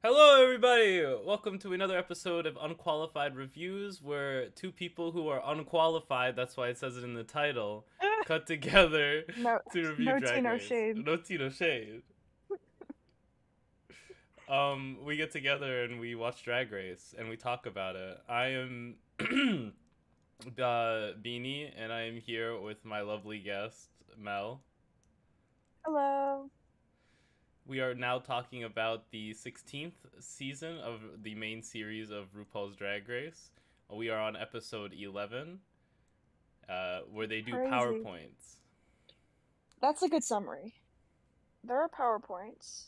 Hello, everybody! Welcome to another episode of Unqualified Reviews, where two people who are unqualified, that's why it says it in the title, cut together No, to review no tea, Drag no Race. shade. No tea, no shade. We get together and we watch Drag Race and we talk about it. I am Beanie, and I am here with my lovely guest, Mel. Hello. We are now talking about the 16th season of the main series of RuPaul's Drag Race. We are on episode 11, where they do Crazy. PowerPoints. That's a good summary. There are PowerPoints.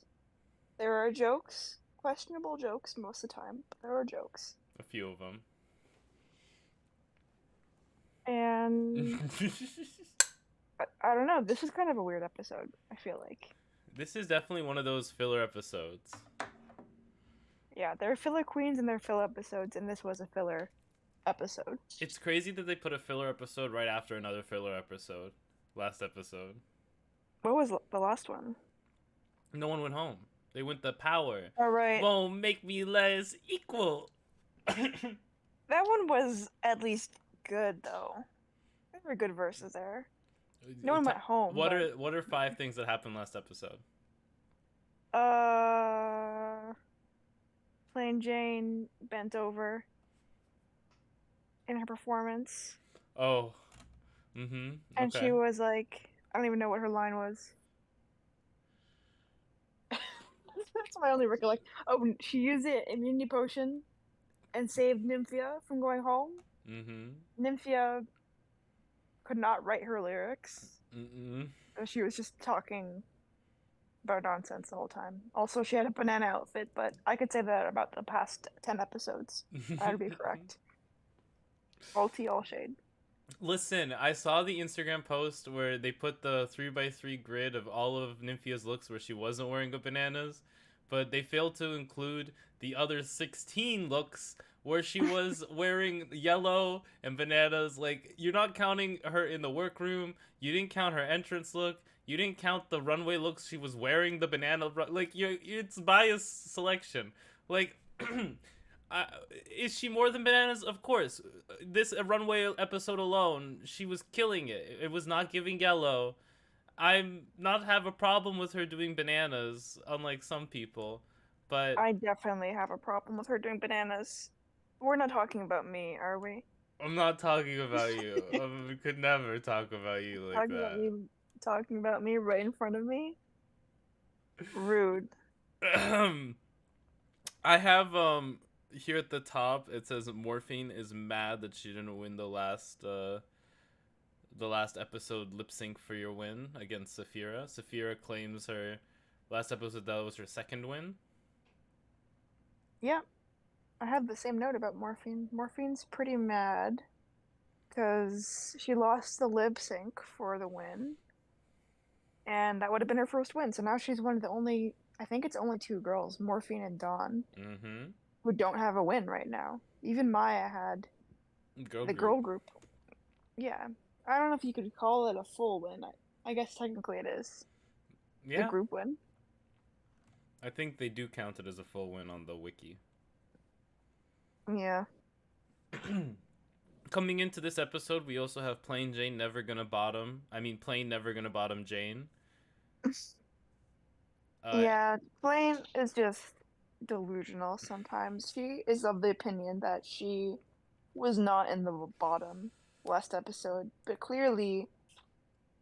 There are jokes. Questionable jokes most of the time, but there are jokes. A few of them. And I don't know, this is kind of a weird episode, I feel like. This is definitely one of those filler episodes. Yeah, there are filler queens and there are filler episodes, and this was a filler episode. It's crazy that they put a filler episode right after another filler episode. Last episode. What was the last one? No one went home. They went the power. All right. Won't make me less equal. That one was at least good, though. There were good verses there. No one went home, What are five things that happened last episode? Uh, Plain Jane bent over in her performance, Oh. Mm-hmm. and she Okay. was like, I don't even know what her line was. That's my only recollection. Oh, she used the immunity potion and saved Nymphia from going home. Mm-hmm. Nymphia could not write her lyrics, Mm-mm. so she was just talking about nonsense the whole time. Also, she had a banana outfit, but I could say that about the past 10 episodes. That would be correct. All tea, all shade. Listen, I saw the Instagram post where they put the 3x3 grid of all of Nymphia's looks where she wasn't wearing a bananas, but they failed to include the other 16 looks where she was wearing yellow and bananas. Like, you're not counting her in the workroom, you didn't count her entrance look, you didn't count the runway looks she was wearing the banana. Like, it's bias selection. Like, is she more than bananas? Of course. This runway episode alone, she was killing it. It was not giving yellow. I'm not have a problem with her doing bananas, unlike some people, but I definitely have a problem with her doing bananas. We're not talking about me, are we? I'm not talking about you. We could never talk about you like Talking about that. me, talking about me right in front of me? Rude. I have here at the top it says Morphine is mad that she didn't win the last episode lip sync for your win against Saphira. Saphira claims her last episode that was her second win. Yeah, I have the same note about Morphine. Morphine's pretty mad because she lost the lip sync for the win, and that would have been her first win. So now she's one of the only, I think it's only two girls, Morphine and Dawn, Mm-hmm. who don't have a win right now. Even Mhi'ya had Girl the group. girl group. Yeah, I don't know if you could call it a full win. I guess technically it is the Yeah, group win. I think they do count it as a full win on the wiki. Yeah. Coming into this episode, we also have Plain Jane Never Gonna Bottom. I mean, Plain Never Gonna Bottom Jane. Uh, Yeah, Blaine is just delusional sometimes. She is of the opinion that she was not in the bottom last episode, but clearly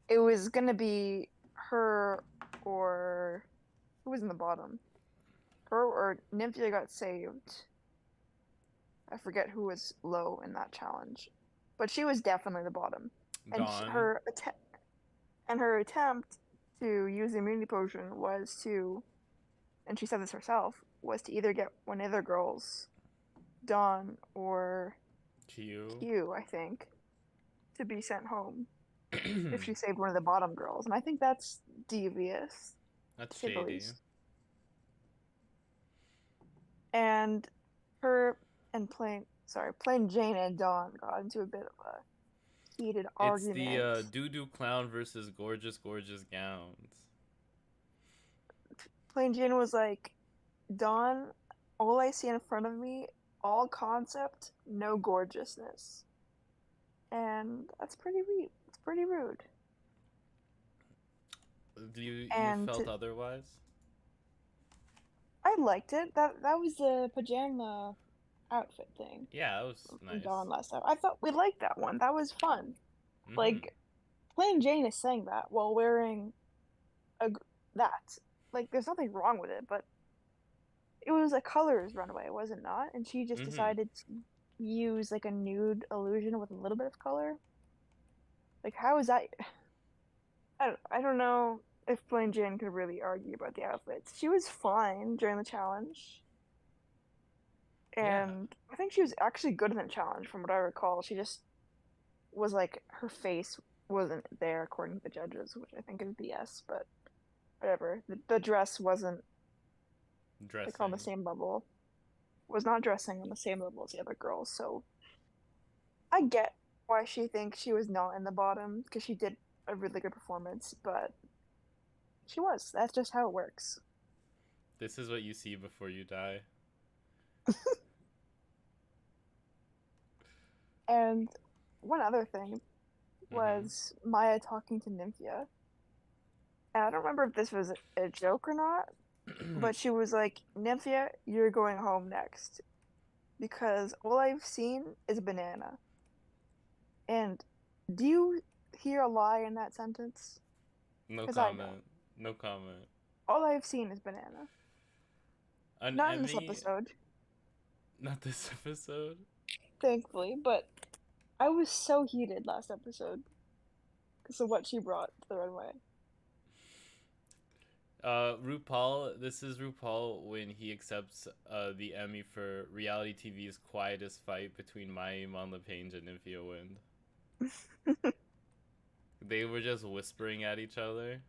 it was gonna be her or who was in the bottom? Her or Nymphia got saved. I forget who was low in that challenge, but she was definitely the bottom. And Dawn. her attempt to use the immunity potion was to, and she said this herself, was to either get one of the girls, Dawn or Q. Q, I think, to be sent home if she saved one of the bottom girls. And I think that's devious, That's to say the shady. least. And her and plain Jane and Dawn got into a bit of a heated It's the argument. doo doo clown versus gorgeous, gorgeous gowns. Plain Jane was like, Dawn all I see in front of me, all concept, no gorgeousness. And that's pretty rude. It's pretty rude. You And felt otherwise? I liked it. That was the pajama outfit thing Yeah, that was from nice. Dawn last time. I thought we liked that one. That was fun. Mm-hmm. Like, plain Jane is saying that while wearing that. Like, there's nothing wrong with it, but it was a colors runway, was it not? And she just decided to use like a nude illusion with a little bit of color. Like, how is that? I don't know if Plain Jane could really argue about the outfits. She was fine during the challenge. And I think she was actually good in the challenge from what I recall. She just was like, her face wasn't there according to the judges, which I think is BS, but whatever. The dress wasn't Dressing. like on the same level. Was not dressing on the same level as the other girls, so I get why she thinks she was not in the bottom, because she did a really good performance, but she was. That's just how it works. This is what you see before you die. And one other thing was Mhi'ya talking to Nymphia. And I don't remember if this was a joke or not, but she was like, Nymphia, you're going home next. Because all I've seen is a banana. And do you hear a lie in that sentence? No comment. No comment. All I've seen is banana. Not in this episode. Not this episode? Thankfully, but I was so heated last episode because of what she brought to the runway. RuPaul, this is RuPaul when he accepts the Emmy for reality TV's quietest fight between yaImanLe'Paige and Nymphia Wind. They were just whispering at each other.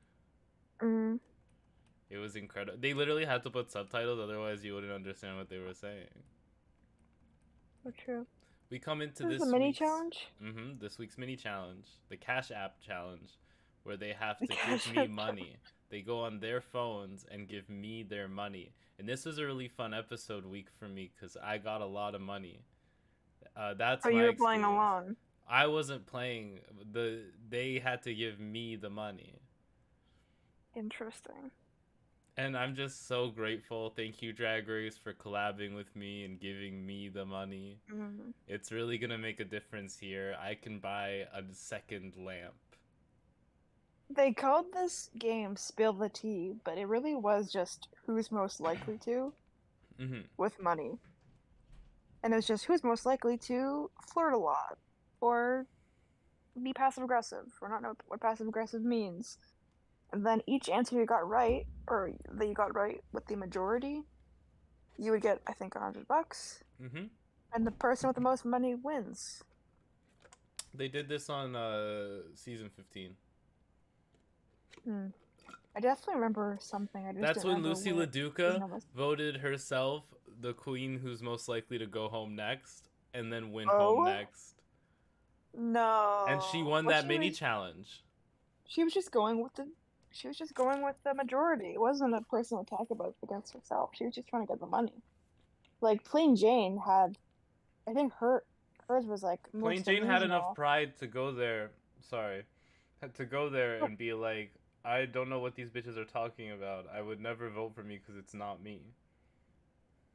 It was incredible. They literally had to put subtitles, otherwise you wouldn't understand what they were saying. So true. We come into this mini challenge? This week's mini challenge. The Cash App challenge, where they have to give me money. They go on their phones and give me their money. And this was a really fun episode week for me because I got a lot of money. That's my you were playing alone? I wasn't playing. They had to give me the money. Interesting. And I'm just so grateful. Thank you, Drag Race, for collabing with me and giving me the money. It's really going to make a difference here. I can buy a second lamp. They called this game Spill the Tea, but it really was just who's most likely to with money. And it's just who's most likely to flirt a lot or be passive-aggressive or not know what passive-aggressive means. And then each answer you got right, or that you got right with the majority, you would get, I think, $100. And the person with the most money wins. They did this on season 15. I definitely remember something. That's when Lucy LaDuca voted herself the queen who's most likely to go home next, and then win home next. No. And she won that mini challenge. She was just going with the majority. It wasn't a personal attack against herself. She was just trying to get the money. Like Plain Jane had, I think hers was like. Plain Jane had enough pride to go there. And be like, I don't know what these bitches are talking about. I would never vote for me because it's not me.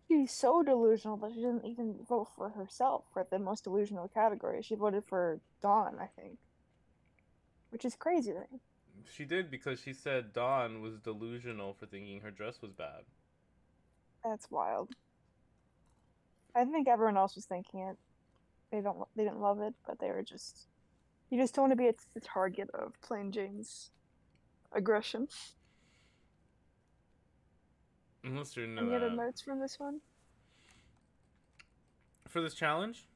She's so delusional that she didn't even vote for herself for the most delusional category. She voted for Dawn, I think. Which is crazy to me. She did because she said Dawn was delusional for thinking her dress was bad. That's wild. I think everyone else was thinking it. They didn't love it, but they were just. You just don't want to be the target of Plain Jane's aggression. Unless you're into Any other notes from this one? For this challenge?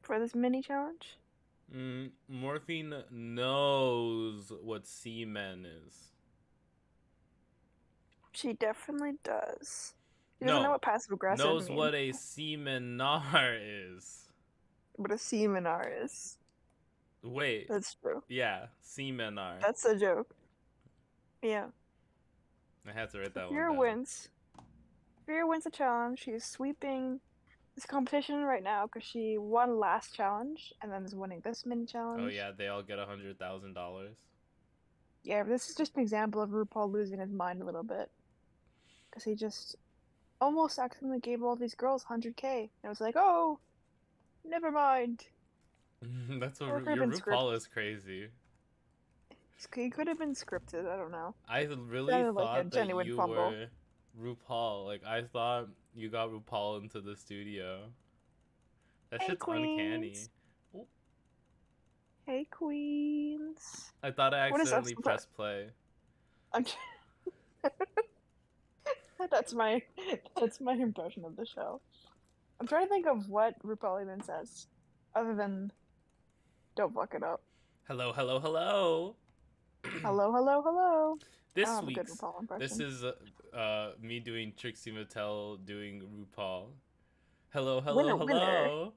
For this mini challenge? Morphine knows what semen is. She definitely does. She doesn't know what passive aggressive means. Knows what a seminar is. What a seminar is. Wait. That's true. Yeah, seminar. That's a joke. Yeah. I had to write that one down. Wins. Mhi'ya wins the challenge. She's sweeping this competition right now because she won last challenge and then is winning this mini Oh challenge. yeah, they all get $100,000. Yeah, this is just an example of RuPaul losing his mind a little bit because he just almost accidentally gave all these girls 100K. And it was like, oh, never mind. That's what Or it could have your been RuPaul scripted. is crazy. He could have been scripted. I don't know. I really Sounded like a thought that genuine you fumble. were RuPaul. Like I thought you got RuPaul into the studio. That Hey, shit's uncanny. queens. Oh, Hey, queens. I thought I What is us? accidentally pressed play. I'm that's my that's my impression of the show. I'm trying to think of what RuPaul even says, other than "Don't fuck it up." Hello, hello, hello. Hello, hello, hello. I don't This have a good week's RuPaul this impression. is me doing Trixie Mattel doing RuPaul. Hello, hello, Winner, winner, hello.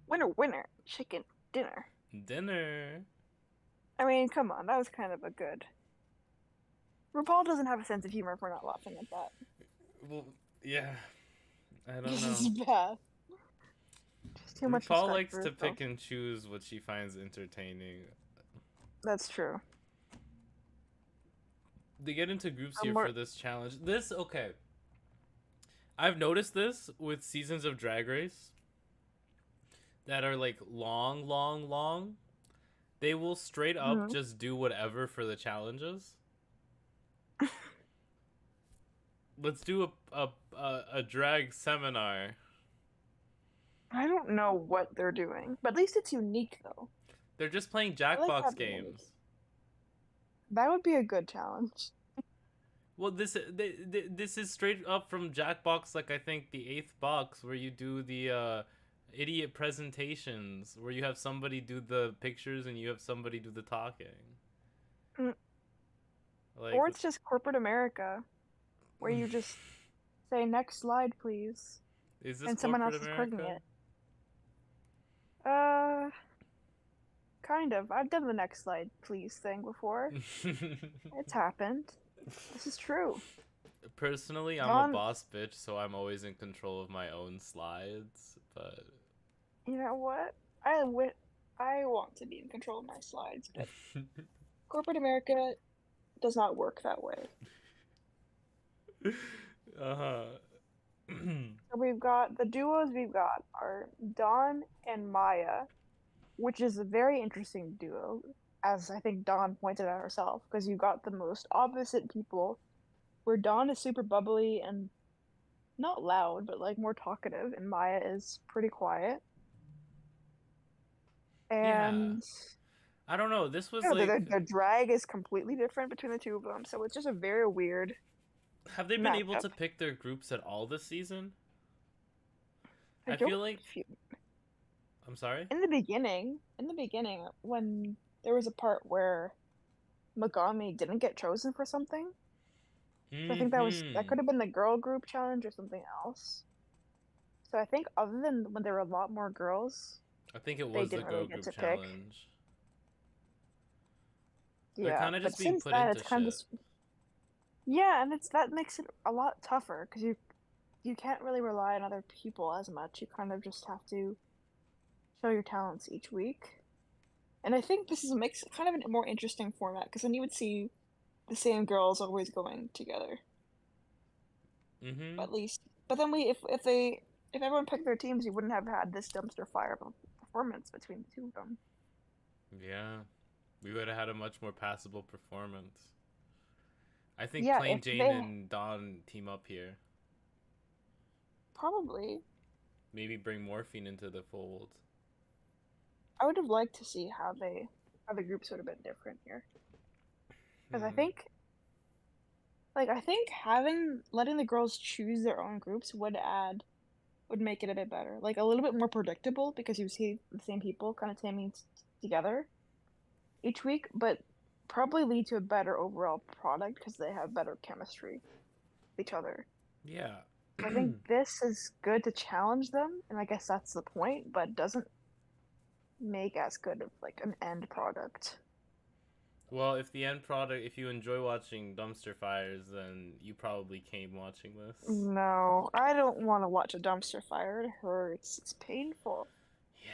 winner, winner. Chicken dinner. Dinner. I mean, come on, that was kind of a good. RuPaul doesn't have a sense of humor if we're not laughing at that. Well, yeah. I don't This know. is bad. Just too much RuPaul respect likes for to herself. pick and choose what she finds entertaining. That's true. They get into groups I'm here more. for this challenge. This, okay. I've noticed this with seasons of Drag Race that are like long, long, long. They will straight up Mhm. just do whatever for the challenges. Let's do a drag seminar. I don't know what they're doing, but at least it's unique though. They're just playing I like Jackbox having unique. games. That would be a good challenge. Well, this is straight up from Jackbox, like I think the eighth box, where you do the idiot presentations, where you have somebody do the pictures and you have somebody do the talking. Mm. Like, Or it's just corporate America, where you just say next slide, please, is this and someone corporate else is clicking America? it. Uh, kind of. I've done the next slide, please thing before. It's happened. This is true. Personally, I'm a Don, boss bitch, so I'm always in control of my own slides. But you know what? I want to be in control of my slides, but corporate America does not work that way. uh huh. So we've got the duos we've got are Dawn and Mhi'ya, which is a very interesting duo, as I think Dawn pointed out herself, because you got the most opposite people, where Dawn is super bubbly and not loud, but like more talkative, and Mhi'ya is pretty quiet. Yeah, And I don't know. This was you know, like, the drag is completely different between the two of them, so it's just a very weird have they been able matchup. to pick their groups at all this season? I I don't feel like, feel I'm sorry. in the beginning, when there was a part where Megami didn't get chosen for something, so I think that Mm-hmm. could have been the girl group challenge or something else. So I think other than when there were a lot more girls, I think it they was the didn't really girl get group to pick. challenge. They're Yeah, kind of but just being since put then into it's kind of shit. just yeah, and it's that makes it a lot tougher because you can't really rely on other people as much. You kind of just have to show your talents each week. And I think this is makes kind of a more interesting format because then you would see the same girls always going together. Mm-hmm. At least, but then if everyone picked their teams, you wouldn't have had this dumpster fire of a performance between the two of them. Yeah, we would have had a much more passable performance. I think Yeah, Plain if Jane they and Dawn team up here. probably, Maybe bring Morphine into the fold. I would have liked to see how the groups would have been different here. Because Hmm. I think having letting the girls choose their own groups would make it a bit better, like a little bit more predictable because you see the same people kind of teaming together each week, but probably lead to a better overall product because they have better chemistry with each other. Yeah. I think this is good to challenge them, and I guess that's the point, but doesn't make as good of like an end product. Well, if the end product, if you enjoy watching dumpster fires, then you probably came watching this. No, I don't want to watch a dumpster fire. It hurts. It's painful. Yeah,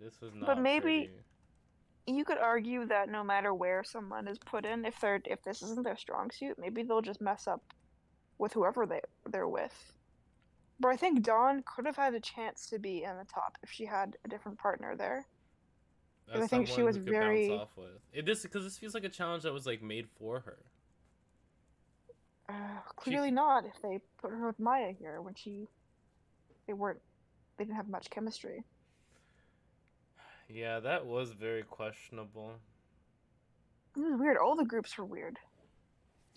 this was But not maybe pretty. you could argue that no matter where someone is put in, if this isn't their strong suit, maybe they'll just mess up with whoever they're with. But I think Dawn could have had a chance to be in the top if she had a different partner there. Because As I think she someone was who could bounce very, off with. This feels like a challenge that was like made for her. She, clearly not if they put her with Mhi'ya here when they weren't, they didn't have much chemistry. yeah, that was very questionable. This is weird. All the groups were weird.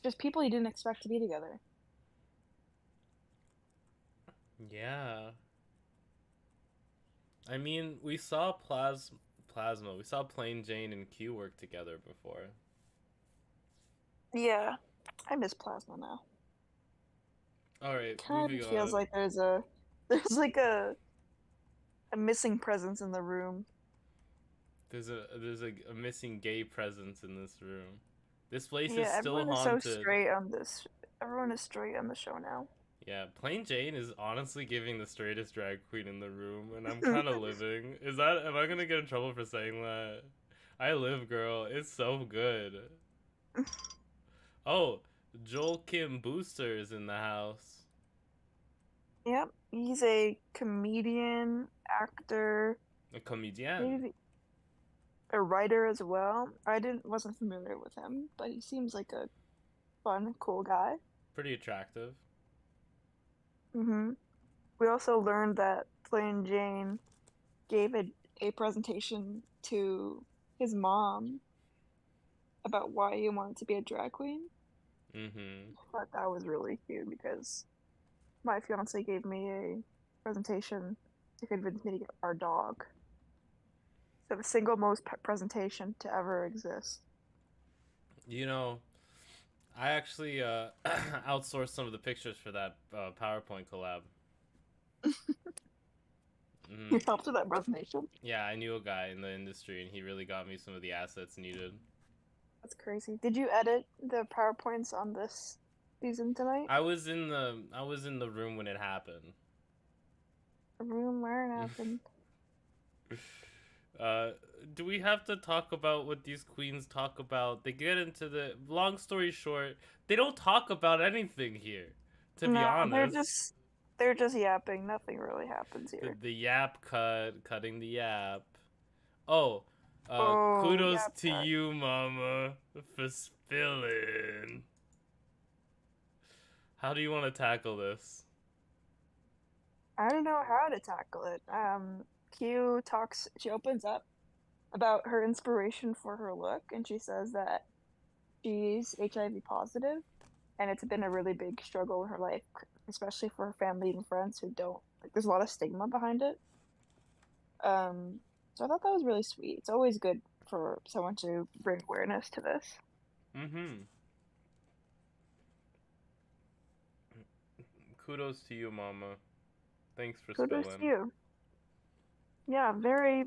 Just people you didn't expect to be together. Yeah, I mean, we saw Plasma. We saw Plain Jane and Q work together before. Yeah, I miss Plasma now. All right, Kind moving of feels on. like there's like a missing presence in the room. There's a missing gay presence in this room. This place is Yeah, still everyone is so haunted. straight on this. Everyone is straight on the show now. Yeah, Plain Jane is honestly giving the straightest drag queen in the room, and I'm kind of living. Am I gonna get in trouble for saying that? I live, girl. It's so good. Oh, Joel Kim Booster is in the house. Yep, he's a comedian, actor, A comedian. maybe a writer as well. I didn't wasn't familiar with him, but he seems like a fun, cool guy. Pretty attractive. Hmm We also learned that Plain Jane gave a presentation to his mom about why he wanted to be a drag queen. Mm-hmm. I thought that was really cute because my fiance gave me a presentation to convince me to get our dog. So the single most presentation to ever exist. You know, I actually outsourced some of the pictures for that PowerPoint collab. You Mm, helped with that presentation? yeah, I knew a guy in the industry, and he really got me some of the assets needed. That's crazy. Did you edit the PowerPoints on this season tonight? I was in the room when it happened. A room where it happened. uh, do we have to talk about what these queens talk about? They get into the long story short, they don't talk about anything here. To be No, honest, they're just yapping. Nothing really happens the here. the yap cutting the yap. Oh, Oh, kudos yap to cut. you, Mama, for spilling. How do you want to tackle this? I don't know how to tackle it. Q talks. She opens up about her inspiration for her look, and she says that she's HIV positive, and it's been a really big struggle in her life, especially for her family and friends who don't like. There's a lot of stigma behind it. So I thought that was really sweet. It's always good for someone to bring awareness to this. Mm-hmm. Kudos to you, Mama. Thanks for Kudos to spilling. you. Yeah, very,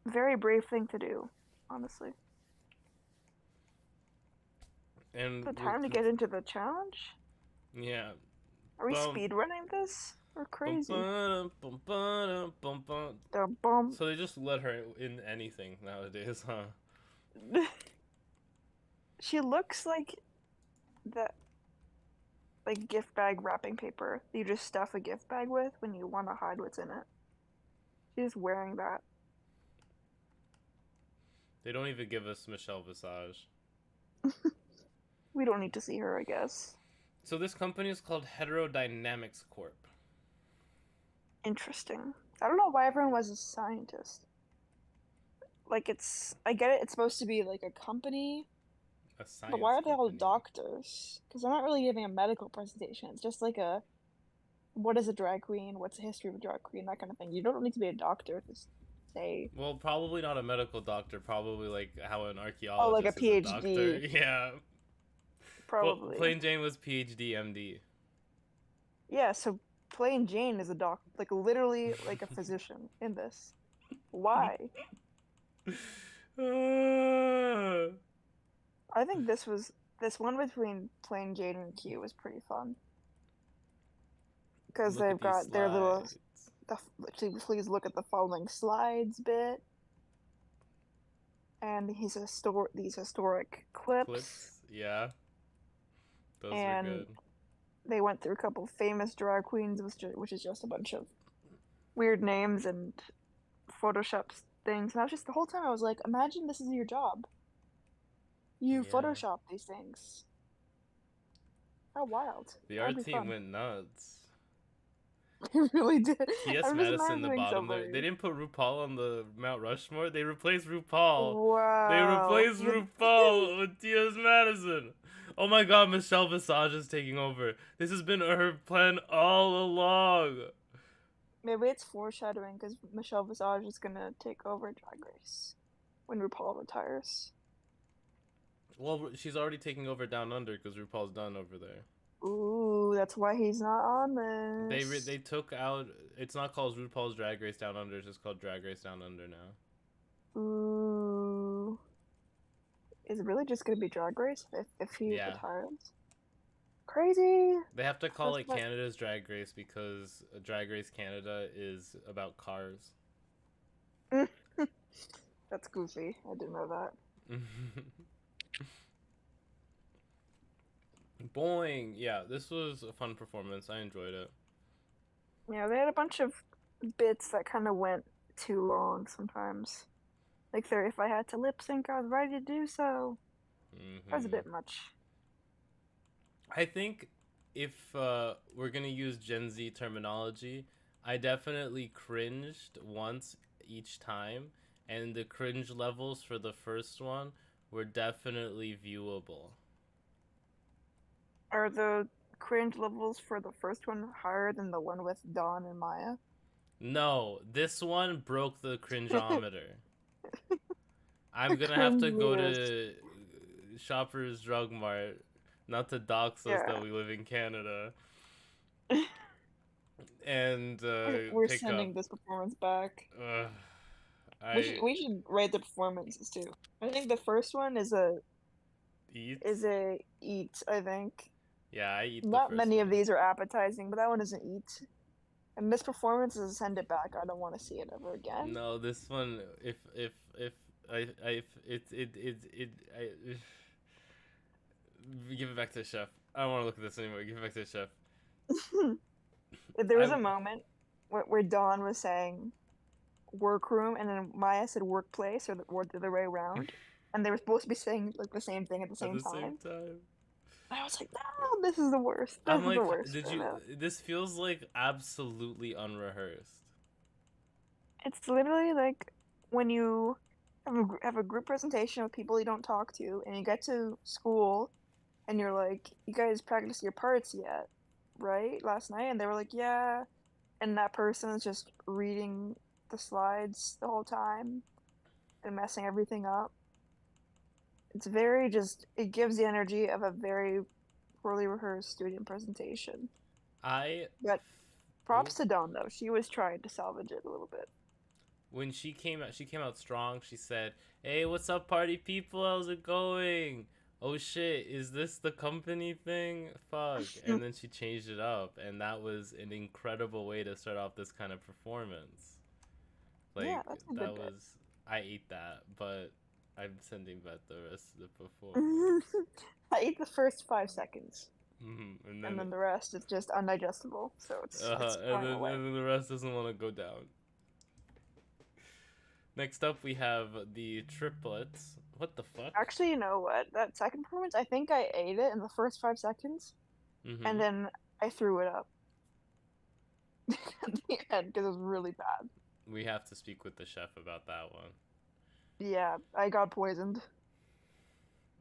very brave thing to do, honestly. And The with time to get into the challenge? yeah, Are we bum speed running this? We're bum crazy. bum bum bum bum bum. The bum. So they just let her in anything nowadays, huh? She looks like that, like gift bag wrapping paper you just stuff a gift bag with when you want to hide what's in it. She's wearing that. They don't even give us Michelle Visage. We don't need to see her, I guess. So this company is called Heterodynamics Corp. Interesting. I don't know why everyone was a scientist. Like I get it. It's supposed to be like a company, A but why science are they all company. doctors? Because they're not really giving a medical presentation. It's just like a what is a drag queen? What's the history of a drag queen? That kind of thing. You don't need to be a doctor to say, Well, probably not a medical doctor. Probably like how an oh, like a archaeologist is a doctor. PhD, Yeah. Well, probably. Plain Jane was PhD, MD. Yeah, so Plain Jane is a doc, like literally like a physician in this. Why? I think this one between playing Jade and Q was pretty fun because Look at they've these got their little slides. please look at the following slides bit and these historic clips, Clips, yeah, those were and good. they went through a couple famous drag queens, which is just a bunch of weird names and Photoshop things. And I was just the whole time I was like, imagine this is your job. You Yeah, Photoshop these things. How wild. the That would art be team fun. went nuts. It really did. T.S. I'm just Madison in the imagining bottom there. They somebody. didn't put RuPaul on the Mount Rushmore. They replaced RuPaul. They Wow. replaced RuPaul with T.S. Madison. Oh my god, Michelle Visage is taking over. This has been her plan all along. Maybe it's foreshadowing because Michelle Visage is gonna take over Drag Race when RuPaul retires. Well, she's already taking over Down Under because RuPaul's done over there. Ooh, that's why he's not on this. They took out. It's not called RuPaul's Drag Race Down Under. It's just called Drag Race Down Under now. Ooh. Is it really just gonna be Drag Race if he Yeah, retires? Crazy. they have to call That's it what. Canada's Drag Race because Drag Race Canada is about cars. That's goofy. I didn't know that. Boing. Yeah, this was a fun performance. I enjoyed it. Yeah, they had a bunch of bits that kind of went too long sometimes. Like there, if I had to lip sync, I was ready to do so. That was a bit much. I think if we're gonna use Gen Z terminology, I definitely cringed once each time, and the cringe levels for the first one were definitely viewable. Are the cringe levels for the first one higher than the one with Dawn and Mhi'ya? No, this one broke the cringeometer. The I'm gonna have to go cringiest. to Shoppers Drug Mart, not to dox us that Yeah. we live in Canada, and We're pick up. sending this performance back. Ugh, We should I we should rate the performances too. I think the first one eat. is a eat, I think. Yeah, I eat the Not first many of one. these are appetizing, but that one is an eat. And this performance is a send it back. I don't want to see it ever again. No, this one. If I if it I give it back to the chef. I don't want to look at this anymore. Give it back to the chef. There was I a moment where Dawn was saying workroom and then Mhi'ya said workplace or the other way around. And they were supposed to be saying like the same thing at the at same the same time. time. And I was like, no, this is the worst. This I'm is the like, worst did right you? now. This feels like absolutely unrehearsed. It's literally like when you have a group presentation with people you don't talk to, and you get to school, and you're like, "You guys practice your parts yet, right? Last night?" And they were like, "Yeah." And that person is just reading the slides the whole time and messing everything up. It's very just it gives the energy of a very poorly rehearsed student presentation. I. But Oh, props to Dawn though. She was trying to salvage it a little bit. when she came out strong. She said, "Hey, what's up, party people? How's it going? Oh shit, is this the company thing? Fuck!" And then she changed it up, and that was an incredible way to start off this kind of performance. Yeah, Like that's a that good bit. was, I ate that, but I'm sending back the rest of the performance. I ate the first 5 seconds, And and then, then the rest is just undigestible, so it's going away. and then the rest doesn't want to go down. Next up, we have the triplets. What the fuck? Actually, you know what? That second performance, I think I ate it in the first 5 seconds, and Mm-hmm. then I threw it up at the end because it was really bad. We have to speak with the chef about that one. Yeah, I got poisoned.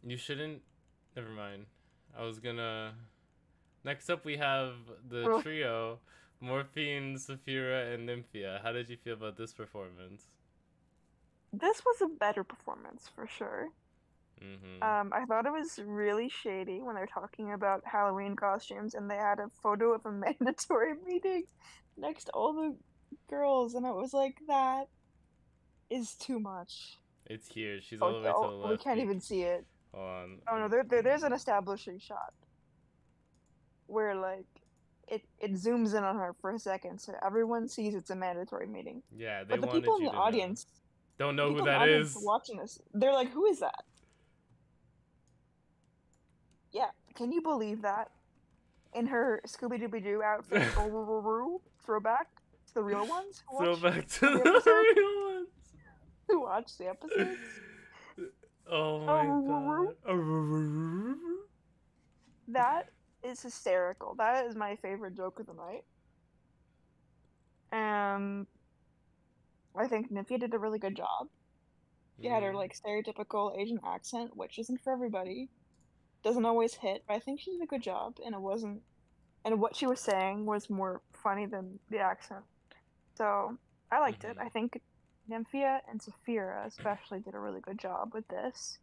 You shouldn't. Never mind. I was gonna. Next up, we have the trio: Morphine, Saphira, and Nymphia. How did you feel about this performance? This was a better performance for sure. Mm-hmm. I thought it was really shady when they're talking about Halloween costumes and they had a photo of a mandatory meeting next to all the girls, and I was like, that is too much. It's here. She's all Oh, the way to the we left. can't even see it. Hold on. Oh no, there's an establishing shot where like it zooms in on her for a second, so everyone sees it's a mandatory meeting. Yeah, they But the people wanted in you the to know. audience, Don't the know who people in the that audience is. watching this, they're like, "Who is that?" Yeah, can you believe that? In her Scooby Dooby Doo outfit, throwback to the real ones who So watch back to the the episodes, real ones. who watch the episodes. Oh my god. That is hysterical. That is my favorite joke of the night. And I think Nymphia did a really good job. She had her like stereotypical Asian accent, which isn't for everybody. Doesn't always hit, but I think she did a good job, and it wasn't. And what she was saying was more funny than the accent. So I liked it. I think Nymphia and Saphira especially did a really good job with this.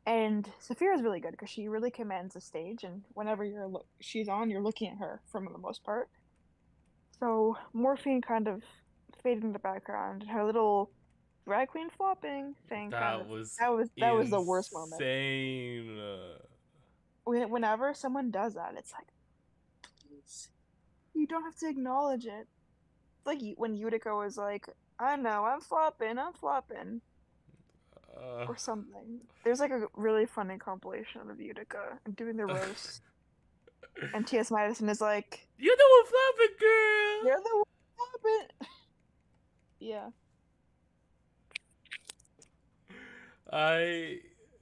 And Saphira is really good because she really commands the stage, and whenever she's on, you're looking at her for the most part. So Morphine kind of faded in the background, and her little drag queen flopping thing kind That of was that was the worst moment. insane. Whenever someone does that, it's like, please, you don't have to acknowledge it. It's like when Utica was like, I know, I'm flopping, or something. There's like a really funny compilation of Utica doing the roast, and T.S. Madison is like, You're the one flopping, girl. you're the one flopping. Yeah.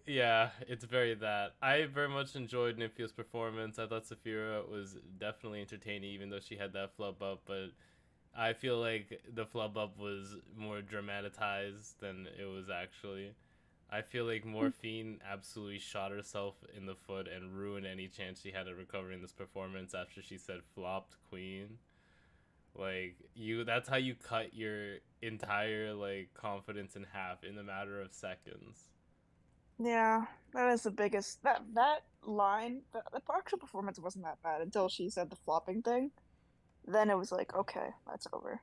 Yeah, it's very that. I very much enjoyed Nymphia's performance. I thought Saphira was definitely entertaining, even though she had that flub up. But I feel like the flub up was more dramatized than it was actually. I feel like Morphine absolutely shot herself in the foot and ruined any chance she had of recovering this performance after she said flopped queen. Like that's how you cut your entire like confidence in half in a matter of seconds. Yeah, that is the biggest. That line, the actual performance wasn't that bad until she said the flopping thing. Then it was like, okay, that's over.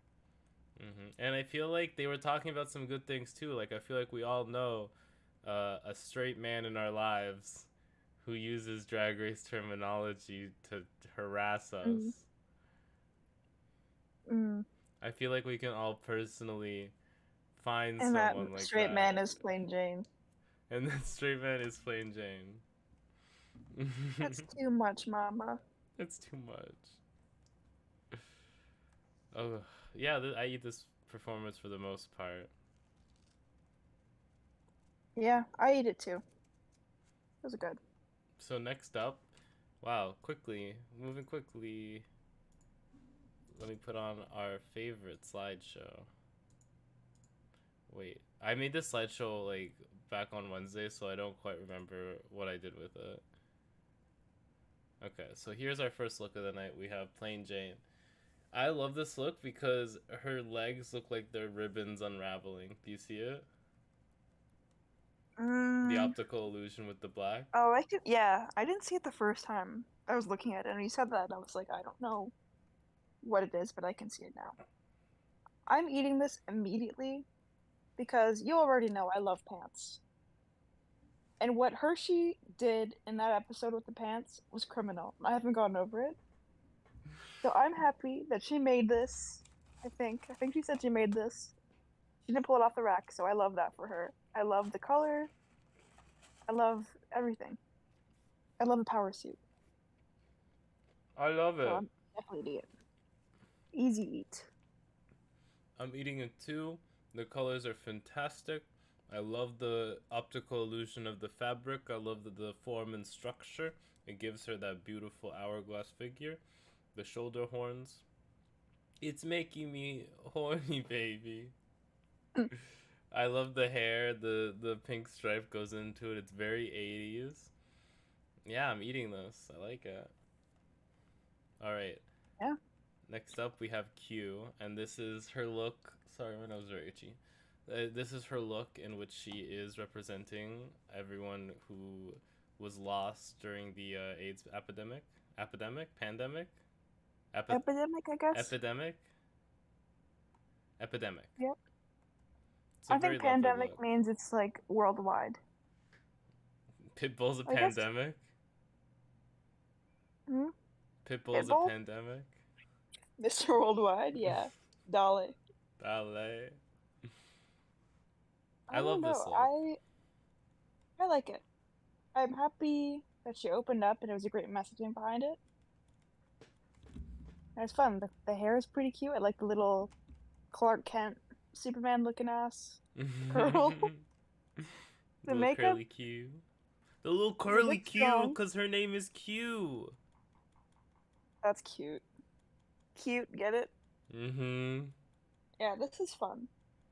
And I feel like they were talking about some good things too. Like I feel like we all know a straight man in our lives who uses drag race terminology to harass us. Mm. Mm. I feel like we can all personally find And that someone like straight man that. is plain Jane. And that straight man is plain Jane. That's too much, mama. It's too much. Oh, yeah, I eat this performance for the most part. Yeah, I ate it too. It was good. So next up, wow, moving quickly. Let me put on our favorite slideshow. Wait, I made this slideshow like back on Wednesday, so I don't quite remember what I did with it. Okay, so here's our first look of the night. We have Plain Jane. I love this look because her legs look like they're ribbons unraveling. Do you see it? The optical illusion with the black. Oh, I could. Yeah, I didn't see it the first time I was looking at it, and you said that, and I was like, I don't know what it is, but I can see it now. I'm eating this immediately because you already know I love pants. And what Hershii did in that episode with the pants was criminal. I haven't gotten over it. So I'm happy that she made this. I think she said she made this. She didn't pull it off the rack, so I love that for her. I love the color. I love everything. I love the power suit. I love it. So I'm definitely eating it. Easy eat. I'm eating it too. The colors are fantastic. I love the optical illusion of the fabric. I love the form and structure. It gives her that beautiful hourglass figure. The shoulder horns. It's making me horny, baby. I love the hair. The pink stripe goes into it. It's very 80s. Yeah, I'm eating this. I like it. All right. Yeah. Next up, we have Q, and this is her look. Sorry, my nose is very itchy. This is her look in which she is representing everyone who was lost during the AIDS epidemic. Pandemic? Epidemic, I guess. Epidemic? Epidemic. Yep. It's a I very think lovely pandemic look. means it's like worldwide. Pitbull's a I guess. pandemic. Hmm? Pitbull's a Pitbull? pandemic. Mr. Worldwide? Yeah. Dolly. Ballet. I I don't love this know. look. I like it. I'm happy that she opened up and it was a great messaging behind it. And it's fun. The hair is pretty cute. I like the little Clark Kent Superman looking ass curl. The Little makeup curly Q. The little is a curly bit Q, strong. cause her name is Q. That's cute. Cute, get it? Mm-hmm. Yeah, this is fun.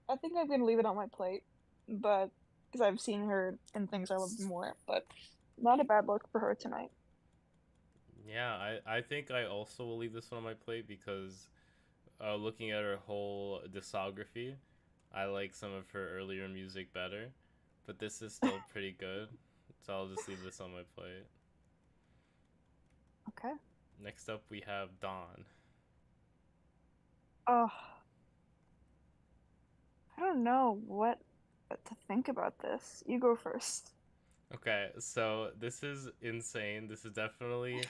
I think I'm gonna leave it on my plate, but because I've seen her in things I love more, but not a bad look for her tonight. Yeah, I think I also will leave this one on my plate because looking at her whole discography, I like some of her earlier music better, but this is still pretty good. So I'll just leave this on my plate. Okay. Next up, we have Dawn. Oh, I don't know what to think about this. You go first. Okay, so this is insane. This is definitely,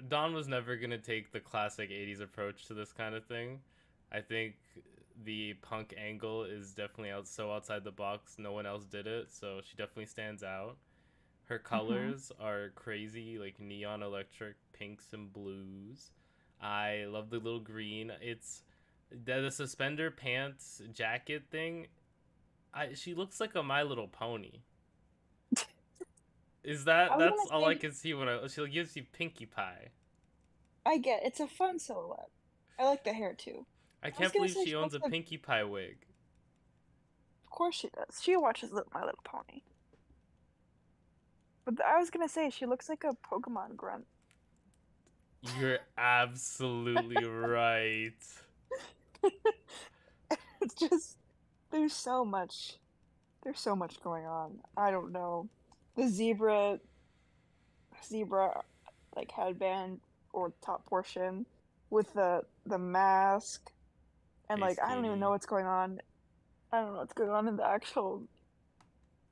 Dawn was never gonna take the classic '80s approach to this kind of thing. I think the punk angle is definitely outside the box. No one else did it, so she definitely stands out. Her Hmm. colors are crazy, like neon electric pinks and blues. I love the little green. It's the suspender pants jacket thing. She looks like a My Little Pony. Is I was that's gonna all I say, can see when she gives you Pinkie Pie. I get it's a fun silhouette. I like the hair too. I I was can't gonna believe say she she owns looks a like, Pinkie Pie wig. of course she does. She watches My Little Pony. But I was gonna say she looks like a Pokemon grunt. You're absolutely right. It's just there's so much. There's so much going on. I don't know. The zebra like headband or top portion with the mask and Face like I don't even know Katie. what's going on. I don't know what's going on in the actual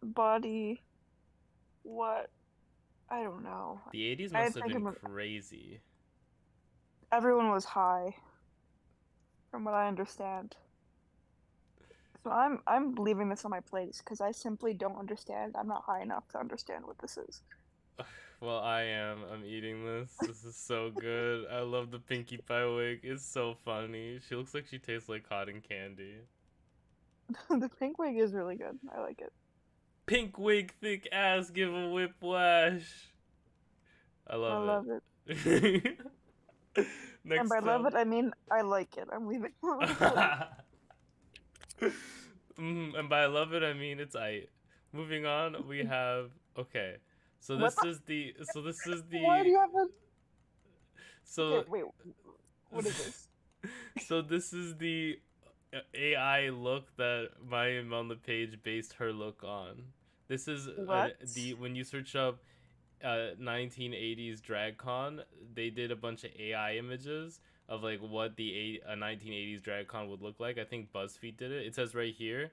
body. What? I don't know. The '80s I must have think been crazy. everyone was high from what I understand. So I'm leaving this on my plate because I simply don't understand. I'm not high enough to understand what this is. Well, I am. I'm eating this. This is so good. I love the Pinkie Pie wig. It's so funny. She looks like she tastes like cotton candy. The pink wig is really good. I like it. Pink wig, thick ass, give a whiplash. I I love love it. it. And by Next love up. it, I mean I like it. I'm leaving it on my plate. And by I love it, I mean it's I. Moving on, we have okay. So What this the? is the so this is Why do the you have a? Okay, so wait. What is this? so this is the AI look that yaImanLe'Paige based her look on. This is What? the when you search up 1980s drag con, they did a bunch of AI images of like what a 1980s drag con would look like. I think BuzzFeed did it. It says right here,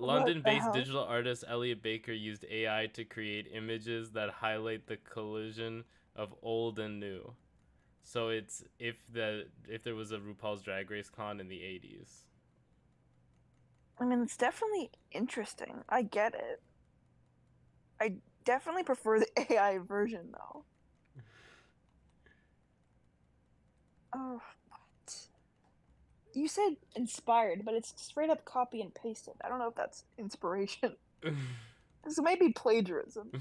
What the London-based hell? digital artist Elliot Baker used AI to create images that highlight the collision of old and new. So it's if there was a RuPaul's Drag Race con in the 80s. I mean, it's definitely interesting. I get it. I definitely prefer the AI version though. Oh, what? You said inspired, but it's straight up copy and pasted. I don't know if that's inspiration. This may be plagiarism.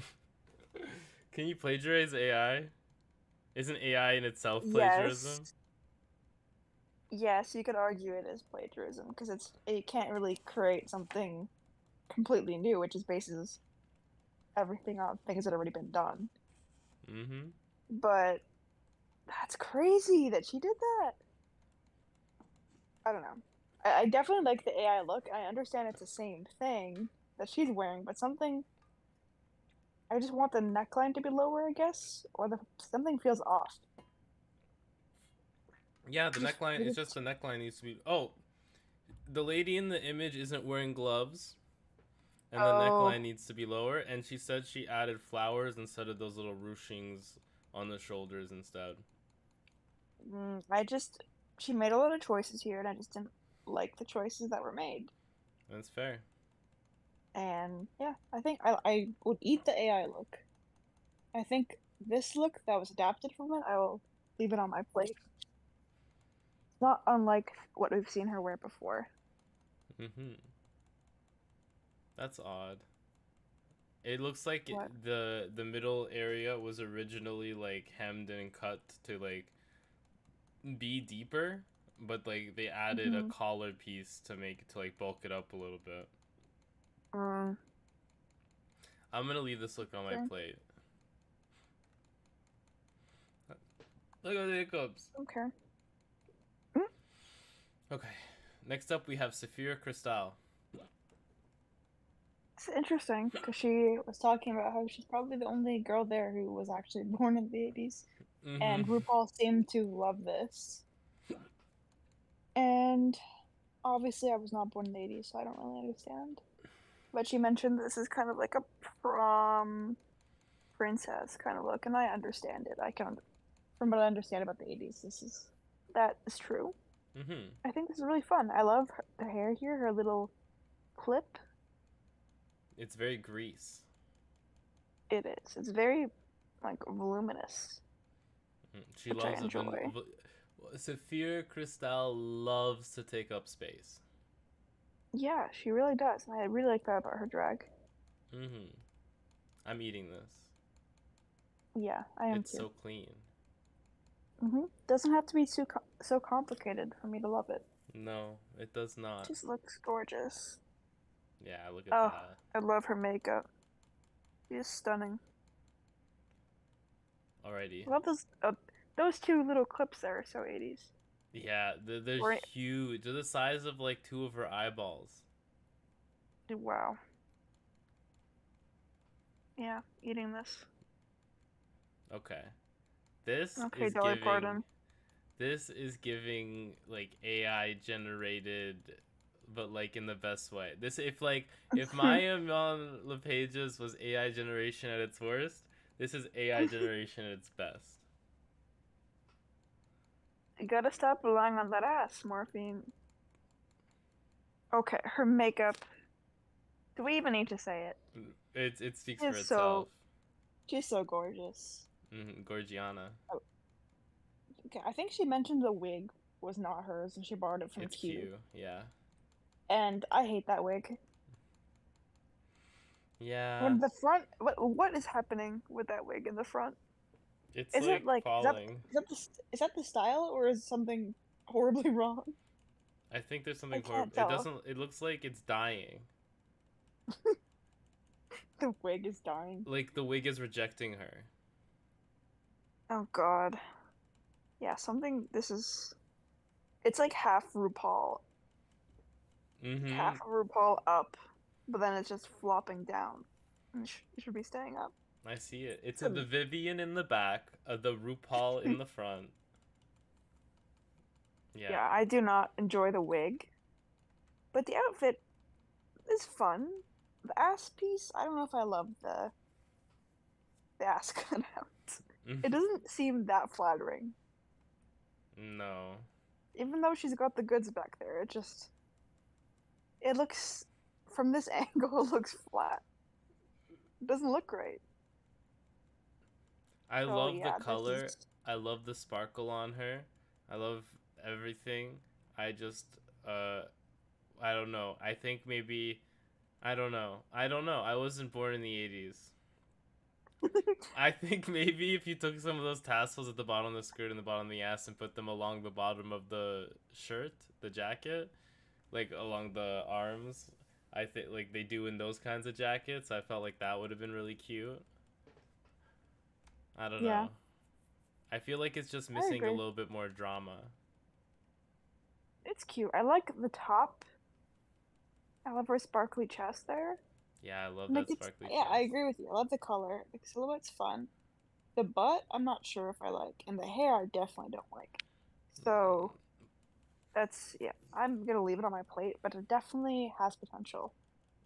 Can you plagiarize AI? Isn't AI in itself Yes. plagiarism? Yes, you could argue it is plagiarism because it can't really create something completely new, which is bases everything on things that have already been done. Mm-hmm. But that's crazy that she did that. I don't know. I definitely like the AI look. I understand it's the same thing that she's wearing, but something I just want the neckline to be lower, I guess, or the something feels off. Yeah, the Just neckline. It's just the neckline needs to be. Oh, the lady in the image isn't wearing gloves, and the Oh, neckline needs to be lower. And she said she added flowers instead of those little ruchings on the shoulders instead. I just she made a lot of choices here, and I just didn't like the choices that were made. That's fair. And yeah, I think I would eat the AI look. I think this look that was adapted from it, I will leave it on my plate. It's not unlike what we've seen her wear before. Mm-hmm. That's odd. It looks like What? the middle area was originally like hemmed and cut to like be deeper, but like they added a Mm-hmm. collar piece to make it to like bulk it up a little bit. Um, I'm gonna leave this look on my okay. plate. Look at it comes. Okay. Mm. Okay. Next up we have Saphira Crystal. It's interesting because she was talking about how she's probably the only girl there who was actually born in the 80s. Mm-hmm. And RuPaul seemed to love this. And obviously, I was not born in the 80s, so I don't really understand. But she mentioned this is kind of like a prom princess kind of look, and I understand it. I can, from what I understand about the 80s, that is true. Mm-hmm. I think this is really fun. I love the hair here, her little clip. It's very grease. It is. It's very like voluminous, She which I loves it. enjoy. Saphira Crystal loves to take up space. Yeah, she really does. And I really like that about her drag. Mm-hmm. I'm eating this. Yeah, I am It's too. so clean. Doesn't have to be so complicated for me to love it. No, it does not. Just looks gorgeous. Yeah, look at Oh, that. I love her makeup. She's stunning. Alrighty. I love those two little clips there are so 80s. Yeah, they're Or huge. They're the size of like two of her eyeballs. wow. Yeah, eating this. Okay. This Okay, is Dolly giving Parton. this is giving like AI generated, but like in the best way. This if Mhi'yaMonLe'Paige's was AI generation at its worst, this is AI generation at its best. You gotta stop relying on that ass, Morphine. Okay, her makeup. Do we even need to say it? It speaks for She's itself. so she's so gorgeous. Gorgiana. Oh, okay, I think she mentioned the wig was not hers and she borrowed it from It's Q. Q. Yeah. And I hate that wig. Yeah. When the front, what is happening with that wig in the front? It's Is it like like falling. is that the style or is something horribly wrong? I think there's I something horrible. can't It tell. doesn't. It looks like it's dying. The wig is dying. Like the wig is rejecting her. Oh God. Yeah, something. This is. It's like half RuPaul, Mm-hmm. half RuPaul up, but then it's just flopping down. And it should be staying up. I see it. It's So, the Vivian in the back, the RuPaul in the front. Yeah. yeah, I do not enjoy the wig, but the outfit is fun. The ass piece, I don't know if I love the ass cutout. It doesn't seem that flattering. No. Even though she's got the goods back there, it looks from this angle it looks flat. It doesn't look great. I So love the yeah, this color. is I love the sparkle on her. I love everything. I just uh I don't know. I think maybe I don't know. I don't know. I wasn't born in the 80s. I think maybe if you took some of those tassels at the bottom of the skirt and the bottom of the ass and put them along the bottom of the shirt, the jacket, like along the arms, I think like they do in those kinds of jackets, I felt like that would have been really cute. I don't yeah, know. I feel like it's just I missing a agree. little bit more drama. It's cute. I like the top. I love her sparkly chest there. Yeah, I love Like that it's sparkly yeah, I chest. agree with you. I love the color. The silhouette's fun. The butt, I'm not sure if I like, and the hair I definitely don't like. So Yeah, I'm gonna leave it on my plate, but it definitely has potential.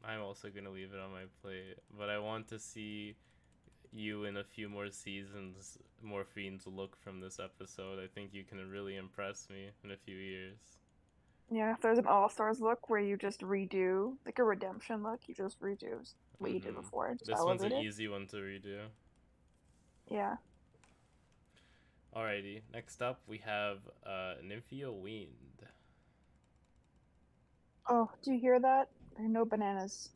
I'm also gonna leave it on my plate, but I want to see you in a few more seasons, Morphine's look from this episode. I think you can really impress me in a few years. Yeah, if there's an All Stars look where you just redo, like a redemption look, you just redo what you did before and just This one's an elevate it. easy one to redo. Yeah. Alrighty, next up we have Nymphia Wind. Oh, do you hear that? There are no bananas.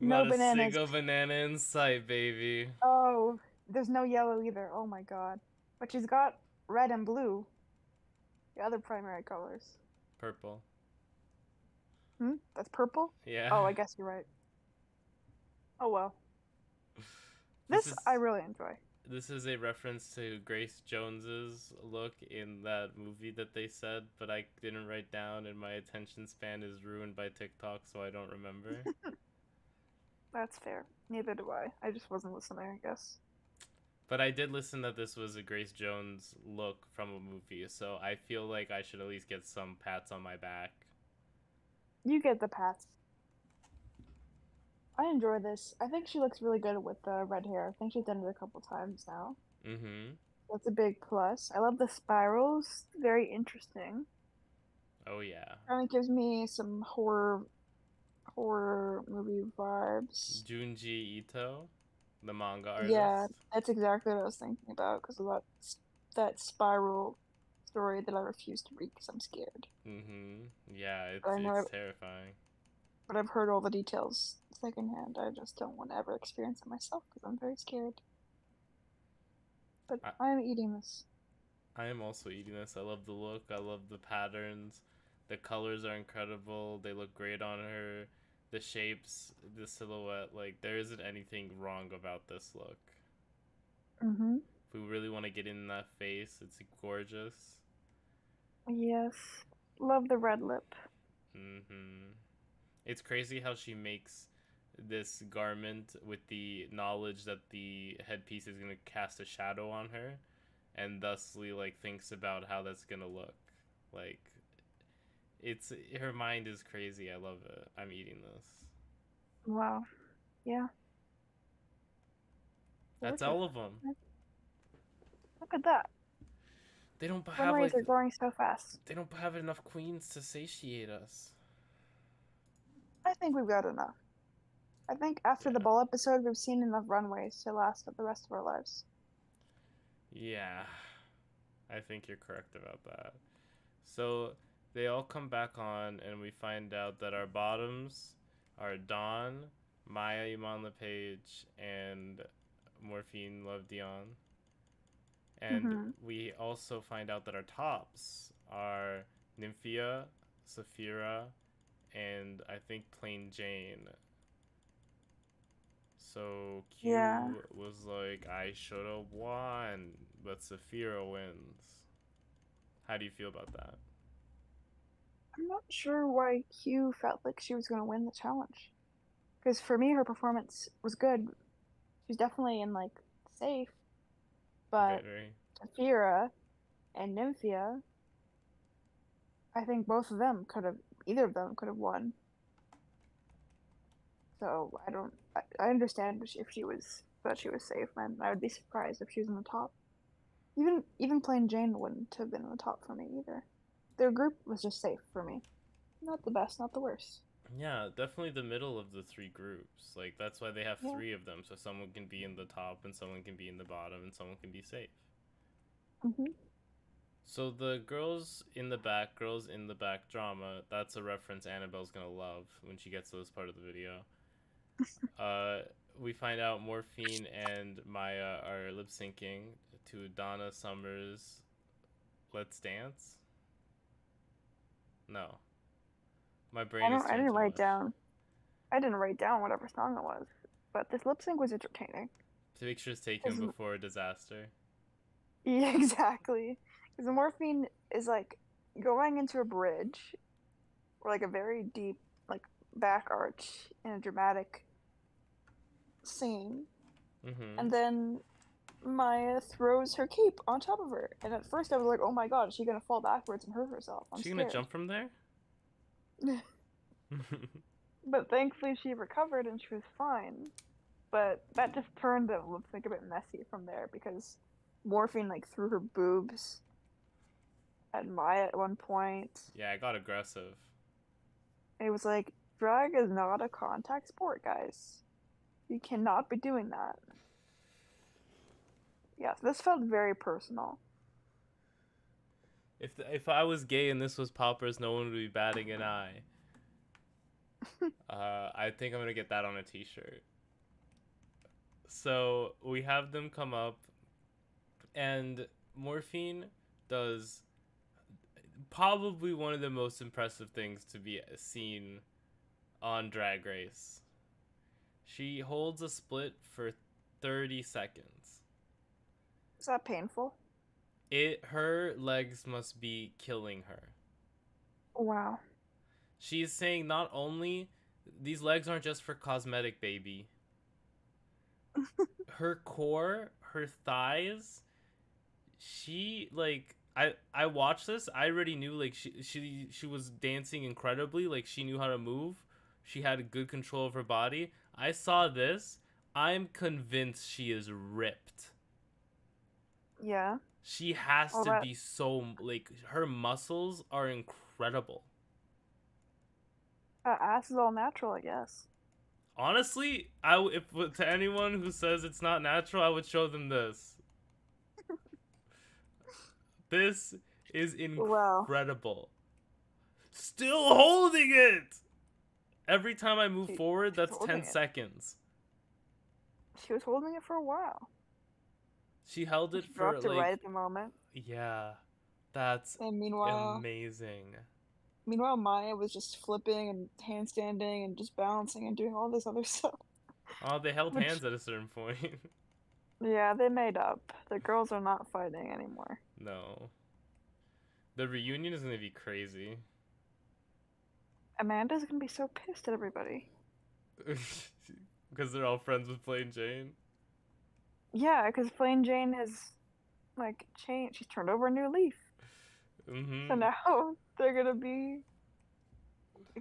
No Not a bananas. single banana in sight, baby. Oh, there's no yellow either. Oh my god. But she's got red and blue, the other primary colors. Purple. Hmm? That's purple? Yeah. Oh, I guess you're right. Oh well. This This I is really enjoy. this is a reference to Grace Jones's look in that movie that they said, but I didn't write down, and my attention span is ruined by TikTok, so I don't remember. That's fair. Neither do I. I just wasn't listening, I guess. But I did listen that this was a Grace Jones look from a movie, so I feel like I should at least get some pats on my back. You get the pats. I enjoy this. I think she looks really good with the red hair. I think she's done it a couple times now. Mm-hmm. That's a big plus. I love the spirals. Very interesting. Oh yeah. Kind of gives me some horror movie vibes. Junji Ito, the manga Yeah, artist. that's exactly what I was thinking about because of that spiral story that I refuse to read because I'm scared. Mm-hmm. Yeah, But I know, it's terrifying. but I've heard all the details secondhand. I just don't want to ever experience it myself because I'm very scared. But I, I am eating this. I am also eating this. I love the look. I love the patterns. The colors are incredible. They look great on her. The shapes, the silhouette, like there isn't anything wrong about this look. Mm-hmm. If we really want to get in that face, it's gorgeous. Yes. Love the red lip. Mm-hmm. It's crazy how she makes this garment with the knowledge that the headpiece is gonna cast a shadow on her, and thusly like thinks about how that's gonna look. Like it's her mind is crazy. I love it. I'm eating this. Wow. Yeah. That's Delicious. all of them. Look at that. They don't Run have rates like are growing so fast. they don't have enough queens to satiate us. I think we've got enough. I think after the Yeah. ball episode, we've seen enough runways to last the rest of our lives. Yeah. I think you're correct about that. So they all come back on, and we find out that our bottoms are Dawn, yaImanLe'Paige, and Morphine Love Dion. And Mm-hmm. we also find out that our tops are Nymphia, Saphira, and I think Plain Jane. So Yeah. Q was like, I should have won, but Saphira wins. How do you feel about that? I'm not sure why Q felt like she was going to win the challenge. Because for me, her performance was good. She's definitely in, like, safe. But Very. Saphira and Nymphia, I think either of them could have won. So I understand if she was, but she was safe, and I would be surprised if she was in the top. Even plain Jane wouldn't have been in the top for me either. Their group was just safe for me. Not the best, not the worst. Yeah, definitely the middle of the three groups. Like that's why they have Yeah. three of them, so someone can be in the top and someone can be in the bottom and someone can be safe. Mhm. So the girls in the back drama, that's a reference Annabelle's gonna love when she gets to this part of the video. Uh, we find out Morphine and Mhi'ya are lip syncing to Donna Summer's "Let's Dance." No, my brain is I doing didn't too write much. down. I didn't write down whatever song it was, but this lip sync was entertaining. Pictures taken 'Cause before a disaster. yeah, exactly. Because the morphine is like going into a bridge or like a very deep like back arch in a dramatic scene, Mm-hmm. and then Mhi'ya throws her cape on top of her, and at first I was like, "Oh my god, is she gonna fall backwards and hurt herself?" I'm She gonna scared. jump from there? But thankfully she recovered and she was fine. But that just turned the lip sync a bit messy from there because Morphine like threw her boobs at Mhi'ya at one point. Yeah, it got aggressive. It was like, drag is not a contact sport, guys. You cannot be doing that. Yes, this felt very personal. If I was gay and this was poppers, no one would be batting an eye. I think I'm gonna get that on a t-shirt. So we have them come up, and Morphine does probably one of the most impressive things to be seen on Drag Race. She holds a split for 30 seconds. Is that painful? Her legs must be killing her. Wow. She's saying not only these legs aren't just for cosmetic, baby. Her core, her thighs, she like I watched this. I already knew like she was dancing incredibly, like she knew how to move. She had good control of her body. I saw this. I'm convinced she is ripped. Yeah. She has All to that. be so like her muscles are incredible. Ass is all natural, I guess. Honestly, if to anyone who says it's not natural, I would show them this. This is Wow. incredible. Still holding it. Every time I move forward, She's that's 10 holding it. seconds. She was holding it for a while. She held it She for dropped it right at the moment. yeah, that's And meanwhile, amazing. Mhi'ya was just flipping and handstanding and just balancing and doing all this other stuff. Oh, they held Which, hands at a certain point. yeah, they made up. The girls are not fighting anymore. No. The reunion is gonna be crazy. Amanda's gonna be so pissed at everybody. Because they're all friends with Plain Jane. Yeah, because Plain Jane has, like, changed. She's turned over a new leaf. So now they're gonna be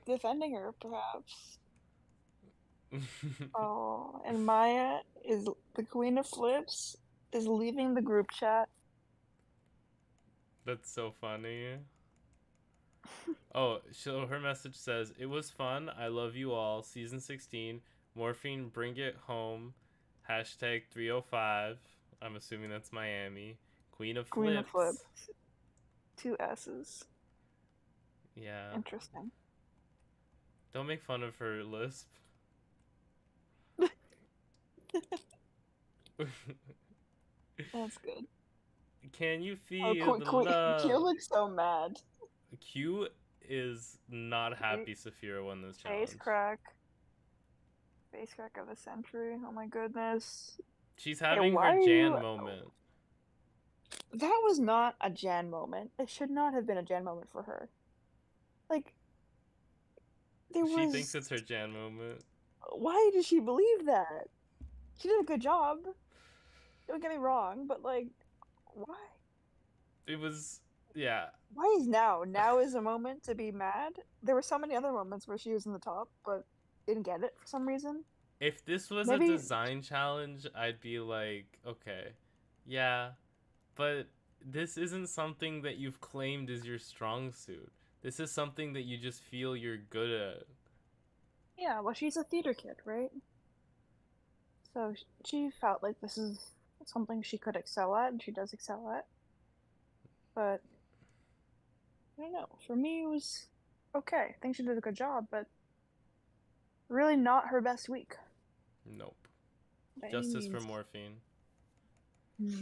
defending her, perhaps. Oh, and Mhi'ya is the queen of flips, is leaving the group chat. That's so funny. Oh, so her message says, "It was fun. I love you all. Season 16. Morphine, bring it home. Hashtag 305. I'm assuming that's Miami. Queen of Queen Flips. of flips. 2 S's. Yeah. Interesting. Don't make fun of her lisp. That's good. Can you feel the Q love? looks so mad. Q is not happy Saphira won this challenge. Face crack. Face crack of the century. Oh my goodness. She's having her Jan moment. That was not a Jan moment. It should not have been a Jan moment for her. Like, She thinks it's her Jan moment. Why does she believe that? She did a good job. Don't get me wrong, but like, why? It was, yeah. Why is now? Now is a moment to be mad? There were so many other moments where she was in the top, but didn't get it for some reason. If this was a design challenge, I'd be like, okay, yeah, but this isn't something that you've claimed as your strong suit. This is something that you just feel you're good at. Yeah, well, she's a theater kid, right? So she felt like this is something she could excel at, and she does excel at. But I don't know. For me, it was okay. I think she did a good job, but really not her best week. Nope. Justice for Morphine.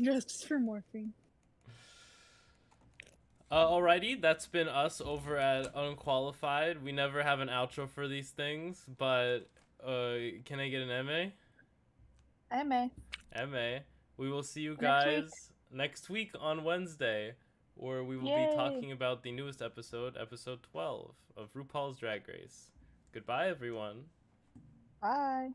Justice for Morphine. Alrighty, that's been us over at Unqualified. We never have an outro for these things, but can I get an MA? MA. MA. We will see you guys next week on Wednesday, where we will be talking about the newest episode, episode 12 of RuPaul's Drag Race. Goodbye, everyone. Bye.